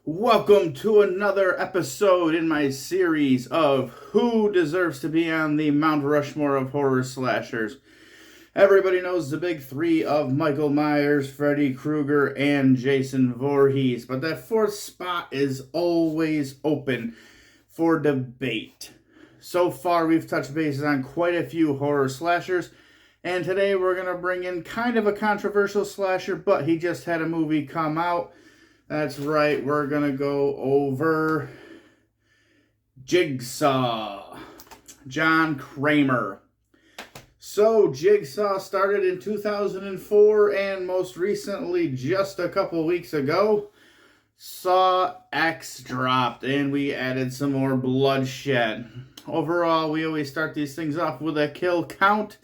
Welcome to another episode in my series of Who Deserves to Be on the Mount Rushmore of Horror Slashers. Everybody knows the big three of Michael Myers, Freddy Krueger, and Jason Voorhees, but that fourth spot is always open for debate. So far, we've touched bases on quite a few horror slashers, and today we're going to bring in kind of a controversial slasher, but he just had a movie come out. That's right, we're going to go over Jigsaw, John Kramer. So, Jigsaw started in 2004, and most recently, just a couple weeks ago, Saw X dropped, and we added some more bloodshed. Overall, we always start these things off with a kill count,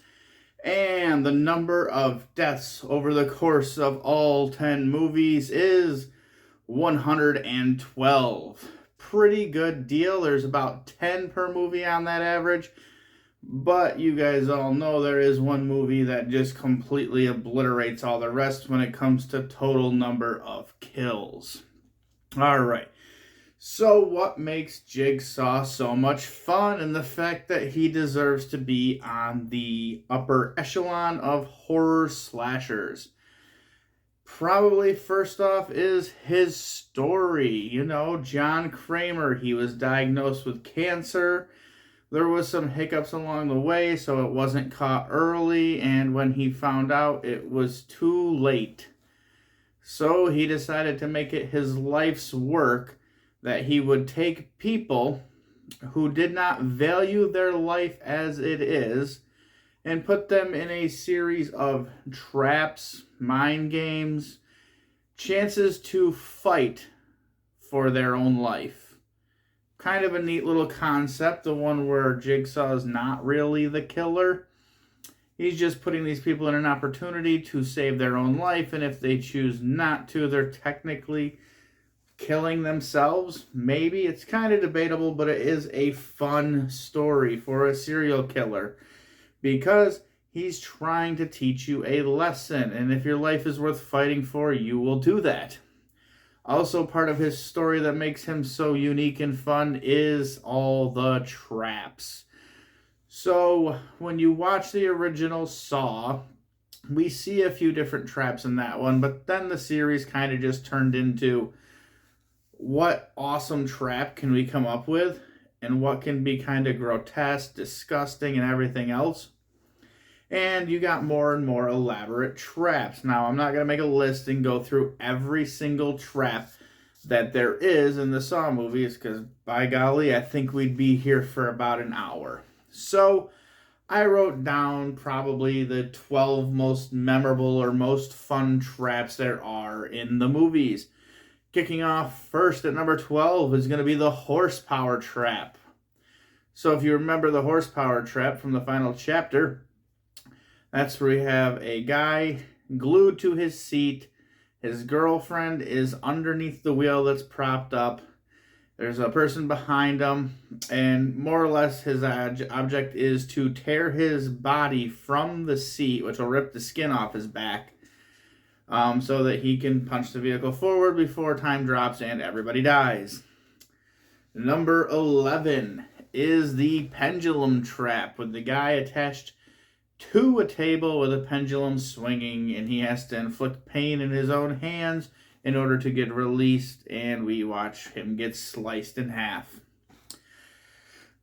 and the number of deaths over the course of all 10 movies is 112. Pretty good deal. There's about 10 per movie on that average. But you guys all know there is one movie that just completely obliterates all the rest when it comes to total number of kills. Alright. So what makes Jigsaw so much fun? And the fact that he deserves to be on the upper echelon of horror slashers. Probably first off is his story. You know, John Kramer, he was diagnosed with cancer. There was some hiccups along the way, so it wasn't caught early, and when he found out, it was too late. So he decided to make it his life's work that he would take people who did not value their life as it is and put them in a series of traps, mind games, chances to fight for their own life. Kind of a neat little concept, the one where Jigsaw is not really the killer. He's just putting these people in an opportunity to save their own life, and if they choose not to, they're technically killing themselves. Maybe. It's kind of debatable, but it is a fun story for a serial killer because he's trying to teach you a lesson, and if your life is worth fighting for, you will do that. Also, part of his story that makes him so unique and fun is all the traps. So, when you watch the original Saw, we see a few different traps in that one, but then the series kind of just turned into what awesome trap can we come up with, and what can be kind of grotesque, disgusting, and everything else. And you got more and more elaborate traps. Now, I'm not going to make a list and go through every single trap that there is in the Saw movies, because by golly, I think we'd be here for about an hour. So, I wrote down probably the 12 most memorable or most fun traps there are in the movies. Kicking off first at number 12 is going to be the horsepower trap. So, if you remember the horsepower trap from the final chapter, that's where we have a guy glued to his seat. His girlfriend is underneath the wheel that's propped up. There's a person behind him, and more or less his object is to tear his body from the seat, which will rip the skin off his back, so that he can punch the vehicle forward before time drops and everybody dies. Number 11 is the pendulum trap, with the guy attached to a table with a pendulum swinging, and he has to inflict pain in his own hands in order to get released, and we watch him get sliced in half.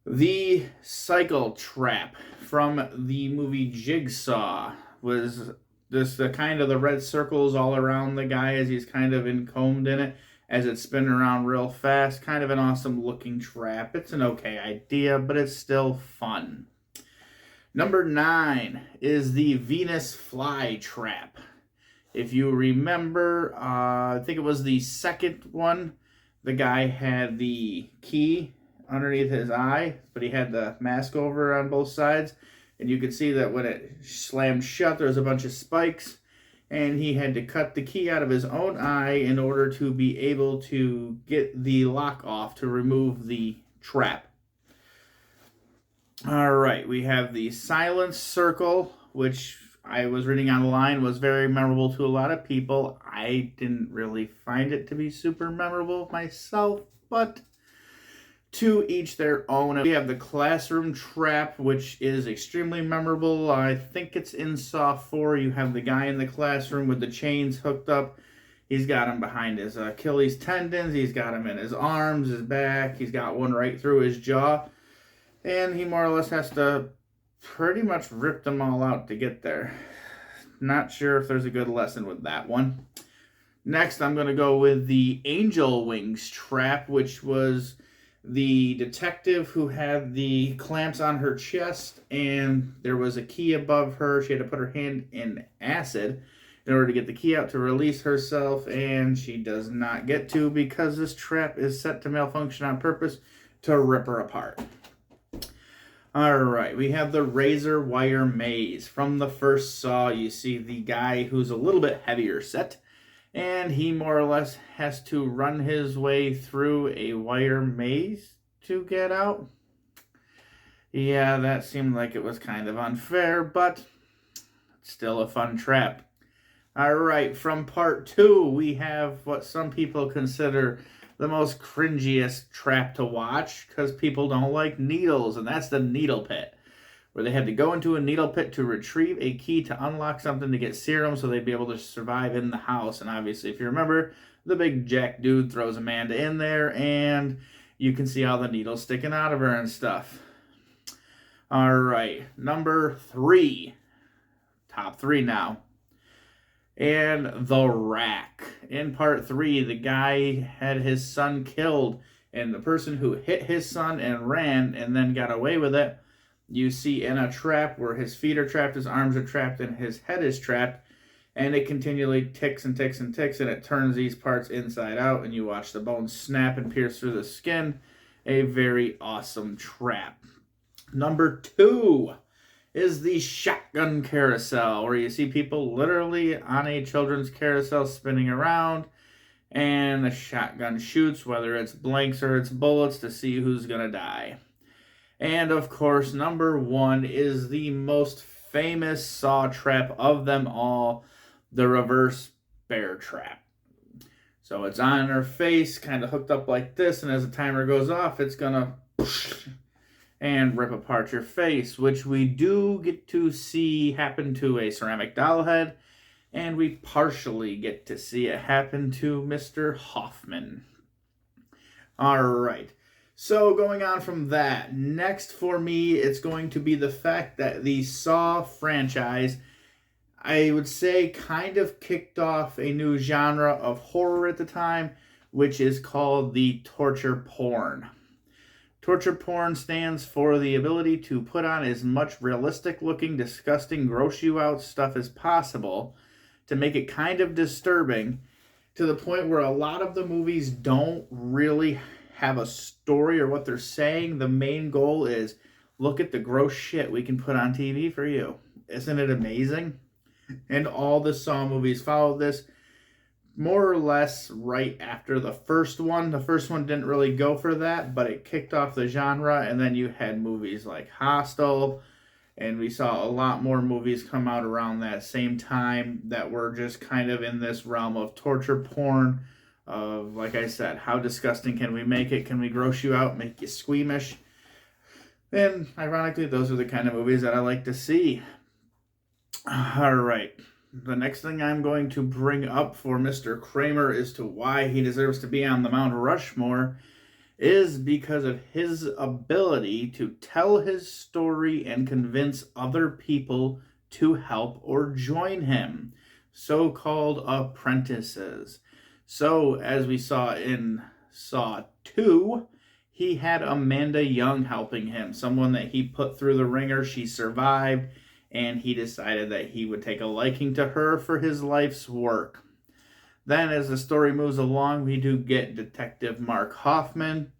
The cycle trap from the movie Jigsaw was just the kind of the red circles all around the guy as he's kind of encombed in it as it's spinning around real fast. Kind of an awesome looking trap. It's an okay idea, but it's still fun. Number 9 is the Venus fly trap. If you remember, I think it was the second one, the guy had the key underneath his eye, but he had the mask over on both sides, and you could see that when it slammed shut, there was a bunch of spikes, and he had to cut the key out of his own eye in order to be able to get the lock off to remove the trap. All right, we have the silence circle, which I was reading online was very memorable to a lot of people. I didn't really find it to be super memorable myself, but to each their own. We have the classroom trap, which is extremely memorable. I think it's in Saw 4. You have the guy in the classroom with the chains hooked up. He's got him behind his Achilles tendons. He's got him in his arms, his back. He's got one right through his jaw. And he more or less has to pretty much rip them all out to get there. Not sure if there's a good lesson with that one. Next, I'm going to go with the angel wings trap, which was the detective who had the clamps on her chest, and there was a key above her. She had to put her hand in acid in order to get the key out to release herself, and she does not get to because this trap is set to malfunction on purpose to rip her apart. Alright, we have the razor wire maze. From the first Saw, you see the guy who's a little bit heavier set, and he more or less has to run his way through a wire maze to get out. Yeah, that seemed like it was kind of unfair, but still a fun trap. Alright, from part 2, we have what some people consider the most cringiest trap to watch because people don't like needles, and that's the needle pit, where they had to go into a needle pit to retrieve a key to unlock something to get serum so they'd be able to survive in the house. And obviously, if you remember, the big jack dude throws Amanda in there, and you can see all the needles sticking out of her and stuff. Alright, number 3. Top 3 now. And the rack. In part 3, the guy had his son killed, and the person who hit his son and ran and then got away with it, you see in a trap where his feet are trapped, his arms are trapped, and his head is trapped, and it continually ticks and ticks and ticks, and it turns these parts inside out, and you watch the bones snap and pierce through the skin. A very awesome trap. Number 2 is the shotgun carousel, where you see people literally on a children's carousel spinning around, and the shotgun shoots, whether it's blanks or it's bullets, to see who's going to die. And of course, number 1 is the most famous Saw trap of them all, the reverse bear trap. So it's on her face, kind of hooked up like this, and as the timer goes off, it's going to and rip apart your face, which we do get to see happen to a ceramic doll head, and we partially get to see it happen to Mr. Hoffman. Alright, so going on from that, next for me, it's going to be the fact that the Saw franchise, I would say, kind of kicked off a new genre of horror at the time, which is called the torture porn. Torture porn stands for the ability to put on as much realistic-looking, disgusting, gross-you-out stuff as possible to make it kind of disturbing, to the point where a lot of the movies don't really have a story or what they're saying. The main goal is, look at the gross shit we can put on TV for you. Isn't it amazing? And all the Saw movies follow this, more or less right after the first one. The first one didn't really go for that, but it kicked off the genre, and then you had movies like Hostel, and we saw a lot more movies come out around that same time that were just kind of in this realm of torture porn, of, like I said, how disgusting can we make it? Can we gross you out, make you squeamish? And ironically, those are the kind of movies that I like to see. Alright. The next thing I'm going to bring up for Mr. Kramer as to why he deserves to be on the Mount Rushmore is because of his ability to tell his story and convince other people to help or join him, so-called apprentices. So, as we saw in Saw 2, he had Amanda Young helping him, someone that he put through the ringer. She survived, and he decided that he would take a liking to her for his life's work. Then, as the story moves along, we do get Detective Mark Hoffman,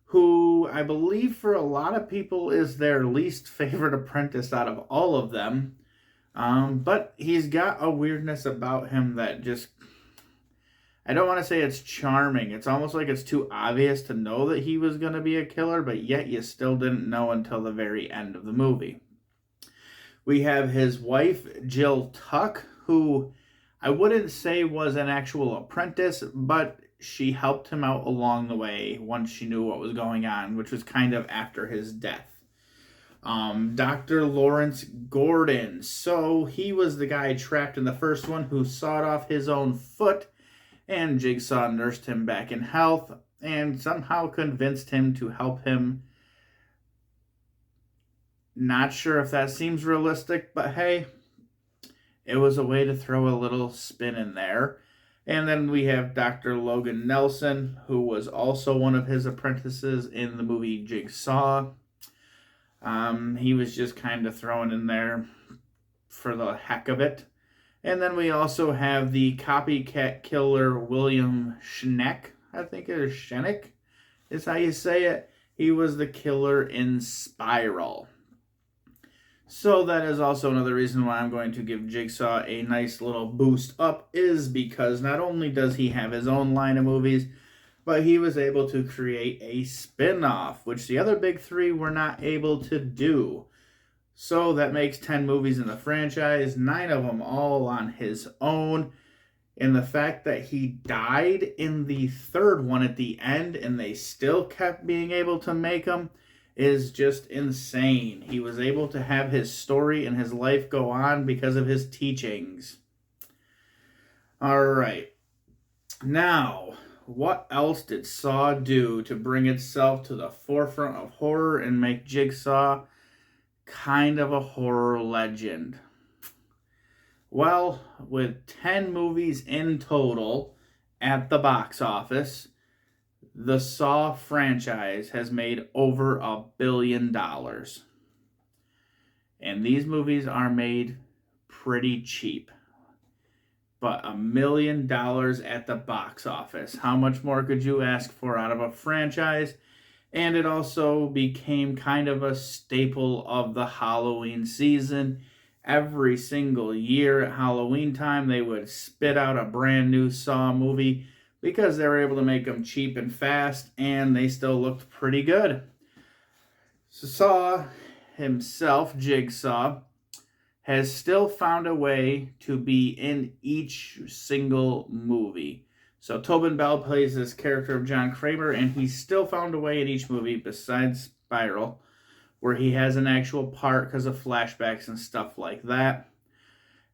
who I believe for a lot of people is their least favorite apprentice out of all of them. But he's got a weirdness about him that just, I don't want to say it's charming. It's almost like it's too obvious to know that he was going to be a killer, but yet you still didn't know until the very end of the movie. We have his wife, Jill Tuck, who I wouldn't say was an actual apprentice, but she helped him out along the way once she knew what was going on, which was kind of after his death. Dr. Lawrence Gordon. So he was the guy trapped in the first one who sawed off his own foot, and Jigsaw nursed him back in health and somehow convinced him to help him. Not sure if that seems realistic, but hey, it was a way to throw a little spin in there. And then we have Dr. Logan Nelson, who was also one of his apprentices in the movie Jigsaw. He was just kind of thrown in there for the heck of it. And then we also have the copycat killer William Schneck. I think it is Schneck is how you say it. He was the killer in Spiral. So that is also another reason why I'm going to give Jigsaw a nice little boost up, is because not only does he have his own line of movies, but he was able to create a spin-off, which the other big three were not able to do. So that makes 10 movies in the franchise, 9 of them all on his own. And the fact that he died in the third one at the end and they still kept being able to make them is just insane. He was able to have his story and his life go on because of his teachings. All right. Now, what else did Saw do to bring itself to the forefront of horror and make Jigsaw kind of a horror legend? Well, with 10 movies in total at the box office, the Saw franchise has made over $1 billion. And these movies are made pretty cheap. But $1 million at the box office. How much more could you ask for out of a franchise? And it also became kind of a staple of the Halloween season. Every single year at Halloween time, they would spit out a brand new Saw movie because they were able to make them cheap and fast, and they still looked pretty good. So Saw himself, Jigsaw, has still found a way to be in each single movie. So Tobin Bell plays this character of John Kramer, and he's still found a way in each movie besides Spiral, where he has an actual part because of flashbacks and stuff like that.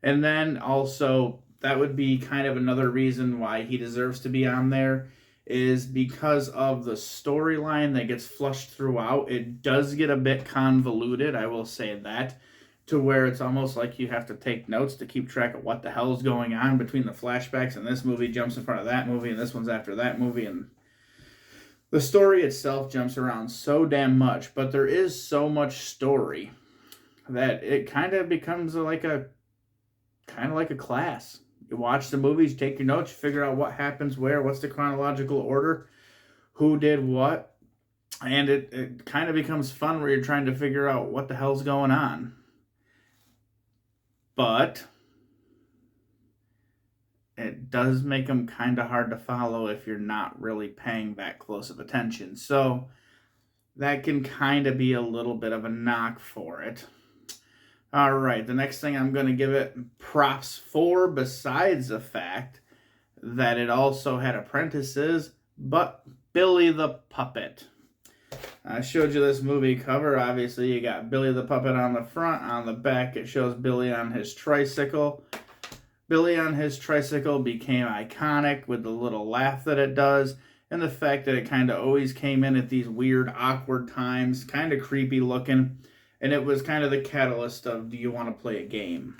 And then also, that would be kind of another reason why he deserves to be on there, is because of the storyline that gets flushed throughout. It does get a bit convoluted, I will say that, to where it's almost like you have to take notes to keep track of what the hell is going on between the flashbacks, and this movie jumps in front of that movie, and this one's after that movie, and the story itself jumps around so damn much, but there is so much story that it kind of becomes like a class. You watch the movies, take your notes, figure out what happens where, what's the chronological order, who did what, and it kind of becomes fun where you're trying to figure out what the hell's going on. But it does make them kind of hard to follow if you're not really paying that close of attention. So that can kind of be a little bit of a knock for it. All right, the next thing I'm going to give it props for, besides the fact that it also had apprentices, but Billy the Puppet. I showed you this movie cover. Obviously, you got Billy the Puppet on the front. On the back, it shows Billy on his tricycle. Billy on his tricycle became iconic with the little laugh that it does, and the fact that it kind of always came in at these weird, awkward times, kind of creepy looking, and it was kind of the catalyst of, do you want to play a game?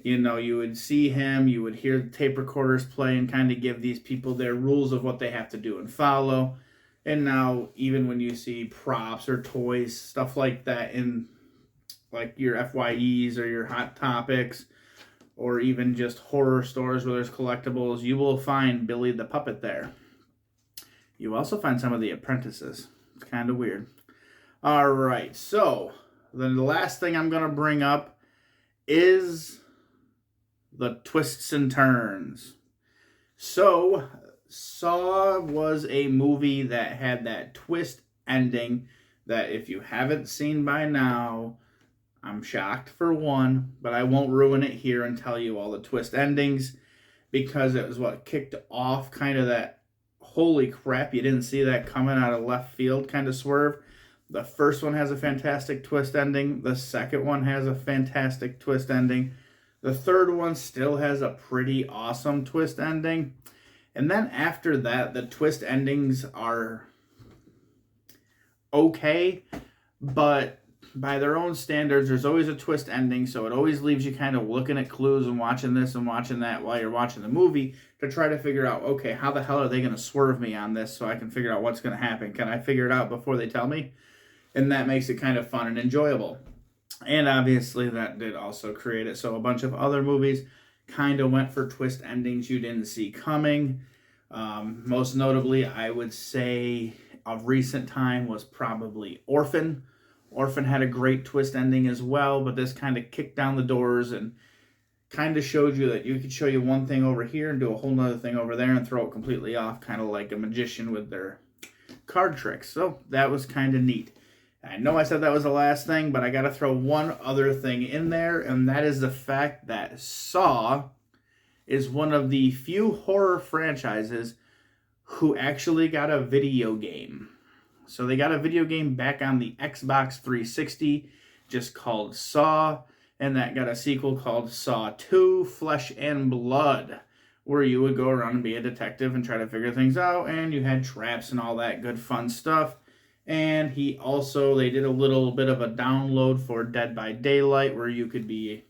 You know, you would see him, you would hear the tape recorders play and kind of give these people their rules of what they have to do and follow. And now, even when you see props or toys, stuff like that in like your FYEs or your Hot Topics, or even just horror stores where there's collectibles, you will find Billy the Puppet there. You also find some of the apprentices. It's kind of weird. All right, so then the last thing I'm going to bring up is the twists and turns. So Saw was a movie that had that twist ending that if you haven't seen by now, I'm shocked for one, but I won't ruin it here and tell you all the twist endings because it was what kicked off kind of that holy crap, you didn't see that coming out of left field kind of swerve. The first one has a fantastic twist ending. The second one has a fantastic twist ending. The third one still has a pretty awesome twist ending. And then after that, the twist endings are okay, but by their own standards, there's always a twist ending, so it always leaves you kind of looking at clues and watching this and watching that while you're watching the movie to try to figure out, okay, how the hell are they going to swerve me on this so I can figure out what's going to happen? Can I figure it out before they tell me? And that makes it kind of fun and enjoyable. And obviously that did also create it. So a bunch of other movies kind of went for twist endings you didn't see coming. Most notably, I would say of recent time was probably Orphan. Orphan had a great twist ending as well, but this kind of kicked down the doors and kind of showed you that you could show you one thing over here and do a whole nother thing over there and throw it completely off, kind of like a magician with their card tricks. So that was kind of neat. I know I said that was the last thing, but I got to throw one other thing in there, and that is the fact that Saw is one of the few horror franchises who actually got a video game. So they got a video game back on the Xbox 360 just called Saw, and that got a sequel called Saw 2 Flesh and Blood, where you would go around and be a detective and try to figure things out, and you had traps and all that good fun stuff. And they did a little bit of a download for Dead by Daylight, where you could be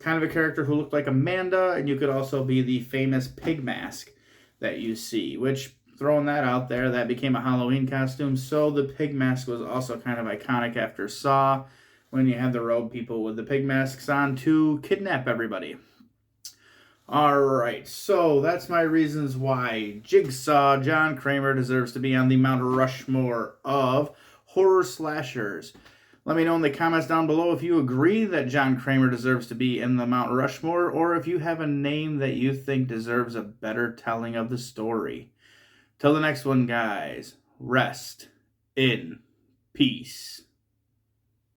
kind of a character who looked like Amanda, and you could also be the famous pig mask that you see, which, throwing that out there, that became a Halloween costume. So the pig mask was also kind of iconic after Saw, when you had the rogue people with the pig masks on to kidnap everybody. Alright, so that's my reasons why Jigsaw John Kramer deserves to be on the Mount Rushmore of horror slashers. Let me know in the comments down below if you agree that John Kramer deserves to be in the Mount Rushmore, or if you have a name that you think deserves a better telling of the story. Till the next one, guys, rest in peace.